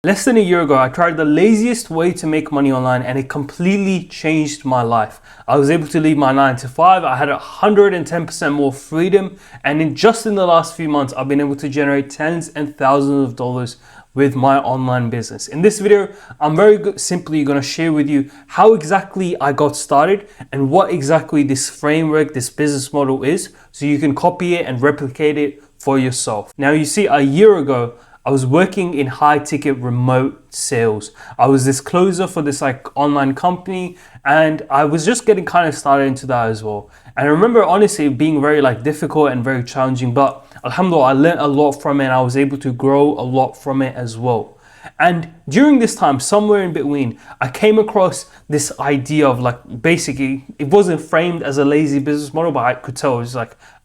Less than a year ago, I tried the laziest way to make money online and it completely changed my life. I was able to leave my 9 to 5, I had 110% more freedom, and just in the last few months, I've been able to generate tens and thousands of dollars with my online business. In this video, I'm simply going to share with you how exactly I got started and what exactly this framework, this business model is, so you can copy it and replicate it for yourself. Now, you see, a year ago, I was working in high ticket remote sales. I was this closer for this online company, and I was just getting kind of started into that as well. And I remember honestly it being very difficult and very challenging, but alhamdulillah, I learned a lot from it and I was able to grow a lot from it as well. And during this time, somewhere in between, I came across this idea of basically, it wasn't framed as a lazy business model, but I could tell it was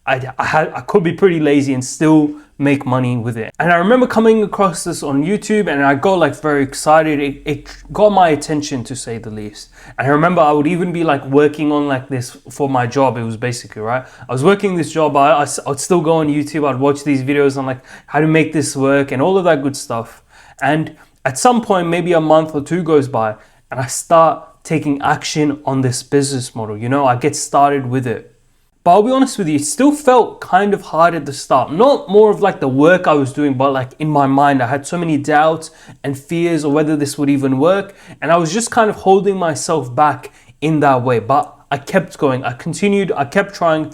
I could be pretty lazy and still make money with it. And I remember coming across this on YouTube and I got very excited. It got my attention, to say the least. And I remember I would even be working on this for my job. It was basically, right? I was working this job. I'd still go on YouTube. I'd watch these videos on how to make this work and all of that good stuff. And at some point, maybe a month or two goes by and I start taking action on this business model. I get started with it. But I'll be honest with you, it still felt kind of hard at the start. Not more of the work I was doing, but in my mind, I had so many doubts and fears of whether this would even work. And I was just kind of holding myself back in that way. But I kept going, I continued, I kept trying.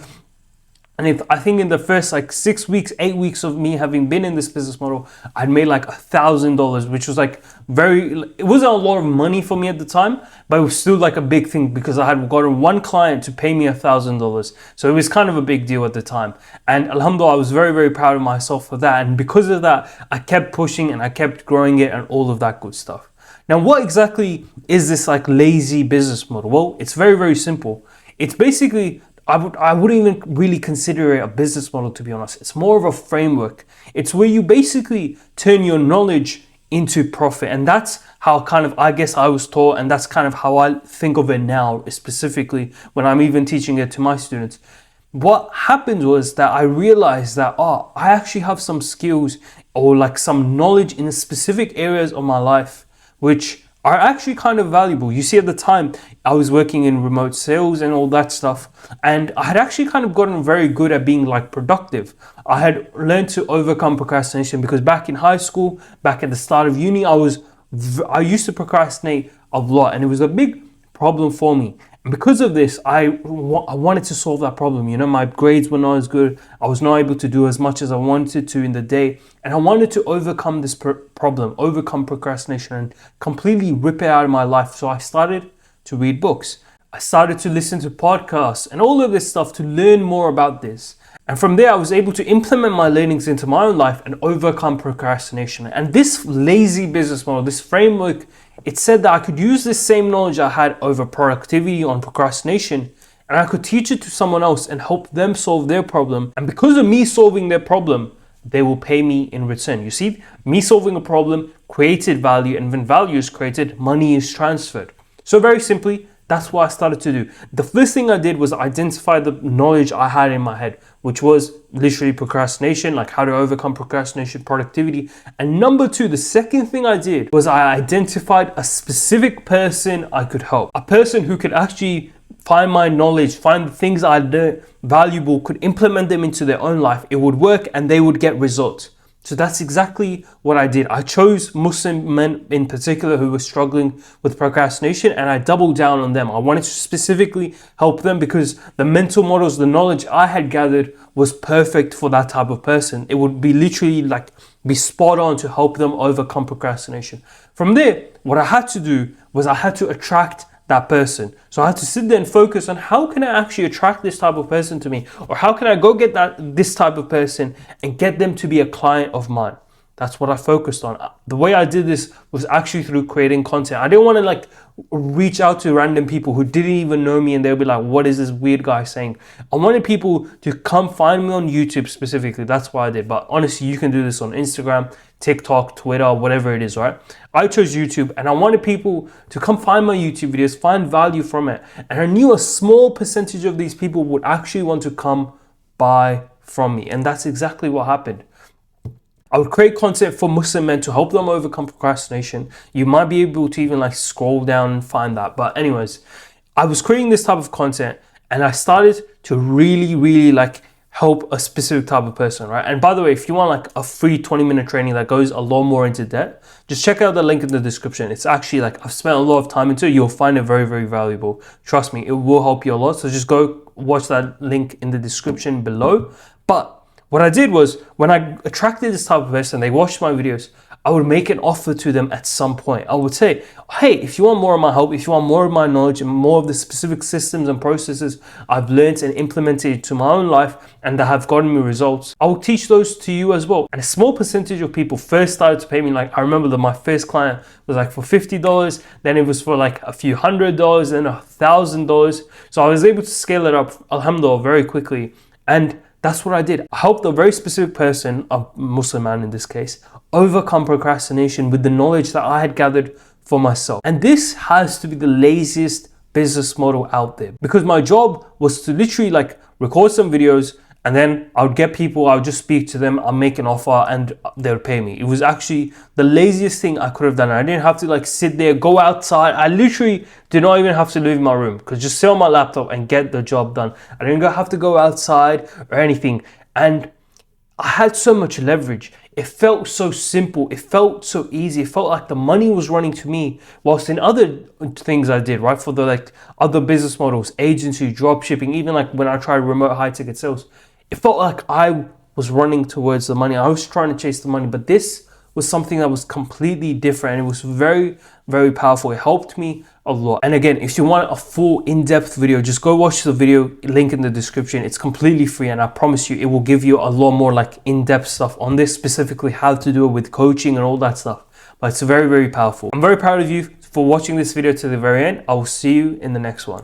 And I think in the first 6 weeks, 8 weeks of me having been in this business model, I'd made $1,000, which was it wasn't a lot of money for me at the time, but it was still a big thing because I had gotten one client to pay me $1,000. So it was kind of a big deal at the time. And alhamdulillah, I was very, very proud of myself for that. And because of that, I kept pushing and I kept growing it and all of that good stuff. Now, what exactly is this lazy business model? Well, it's very, very simple. It's basically, I wouldn't even really consider it a business model, to be honest. It's more of a framework. It's where you basically turn your knowledge into profit. And that's how I guess I was taught, and that's kind of how I think of it now, specifically when I'm even teaching it to my students. What happened was that I realized that, I actually have some skills or some knowledge in specific areas of my life, which are actually kind of valuable. You see, at the time, I was working in remote sales and all that stuff, and I had actually kind of gotten very good at being productive. I had learned to overcome procrastination because back in high school, back at the start of uni, I used to procrastinate a lot, and it was a big problem for me. And because of this, I wanted to solve that problem. My grades were not as good. I was not able to do as much as I wanted to in the day. And I wanted to overcome this problem, overcome procrastination and completely rip it out of my life. So I started to read books. I started to listen to podcasts and all of this stuff to learn more about this. And from there, I was able to implement my learnings into my own life and overcome procrastination. And this lazy business model, this framework, it said that I could use this same knowledge I had over productivity on procrastination, and I could teach it to someone else and help them solve their problem. And because of me solving their problem, they will pay me in return. You see, me solving a problem created value, and when value is created, money is transferred. So very simply, that's what I started to do. The first thing I did was identify the knowledge I had in my head, which was literally procrastination, how to overcome procrastination, productivity. And number two, the second thing I did was I identified a specific person I could help. A person who could actually find my knowledge, find the things I learned valuable, could implement them into their own life. It would work and they would get results. So that's exactly what I did. I chose Muslim men in particular who were struggling with procrastination, and I doubled down on them. I wanted to specifically help them because the mental models, the knowledge I had gathered was perfect for that type of person. It would be literally be spot on to help them overcome procrastination. From there, what I had to do was I had to attract that person. So I had to sit there and focus on how can I actually attract this type of person to me, or how can I go get this type of person and get them to be a client of mine. That's what I focused on. The way I did this was actually through creating content. I didn't want to reach out to random people who didn't even know me and they'll be like, what is this weird guy saying? I wanted people to come find me on YouTube specifically. That's what I did. But honestly, you can do this on Instagram, TikTok, Twitter, whatever it is, right? I chose YouTube and I wanted people to come find my YouTube videos, find value from it. And I knew a small percentage of these people would actually want to come buy from me. And that's exactly what happened. I would create content for Muslim men to help them overcome procrastination. You might be able to even like scroll down and find that. But anyways, I was creating this type of content and I started to really like help a specific type of person, right? And by the way, if you want like a free 20-minute training that goes a lot more into depth, just check out the link in the description. It's actually like, I've spent a lot of time into it. You'll find it very valuable. Trust me, it will help you a lot. So just go watch that link in the description below. But what I did was, when I attracted this type of person, they watched my videos, I would make an offer to them at some point. I would say, hey, if you want more of my help, if you want more of my knowledge and more of the specific systems and processes I've learned and implemented to my own life and that have gotten me results, I will teach those to you as well. And a small percentage of people first started to pay me. Like, I remember that my first client was like for $50, then it was for like a few $100, then $1,000. So I was able to scale it up, alhamdulillah, very quickly. And that's what I did. I helped a very specific person, a Muslim man in this case, overcome procrastination with the knowledge that I had gathered for myself. And this has to be the laziest business model out there, because my job was to literally like record some videos and then I would get people, I would just speak to them, I'll make an offer and they would pay me. It was actually the laziest thing I could have done. I didn't have to like sit there, go outside. I literally did not even have to leave my room, because just sit on my laptop and get the job done. I didn't have to go outside or anything. And I had so much leverage. It felt so simple. It felt so easy. It felt like the money was running to me. Whilst in other things I did, right, for the like other business models, agency, drop shipping, even like when I tried remote high ticket sales, it felt like I was running towards the money. I was trying to chase the money, but this was something that was completely different. And it was very powerful. It helped me a lot. And again, if you want a full in-depth video, just go watch the video, link in the description. It's completely free, and I promise you it will give you a lot more like in-depth stuff on this, specifically how to do it with coaching and all that stuff. But it's very powerful. I'm very proud of you for watching this video to the very end. I will see you in the next one.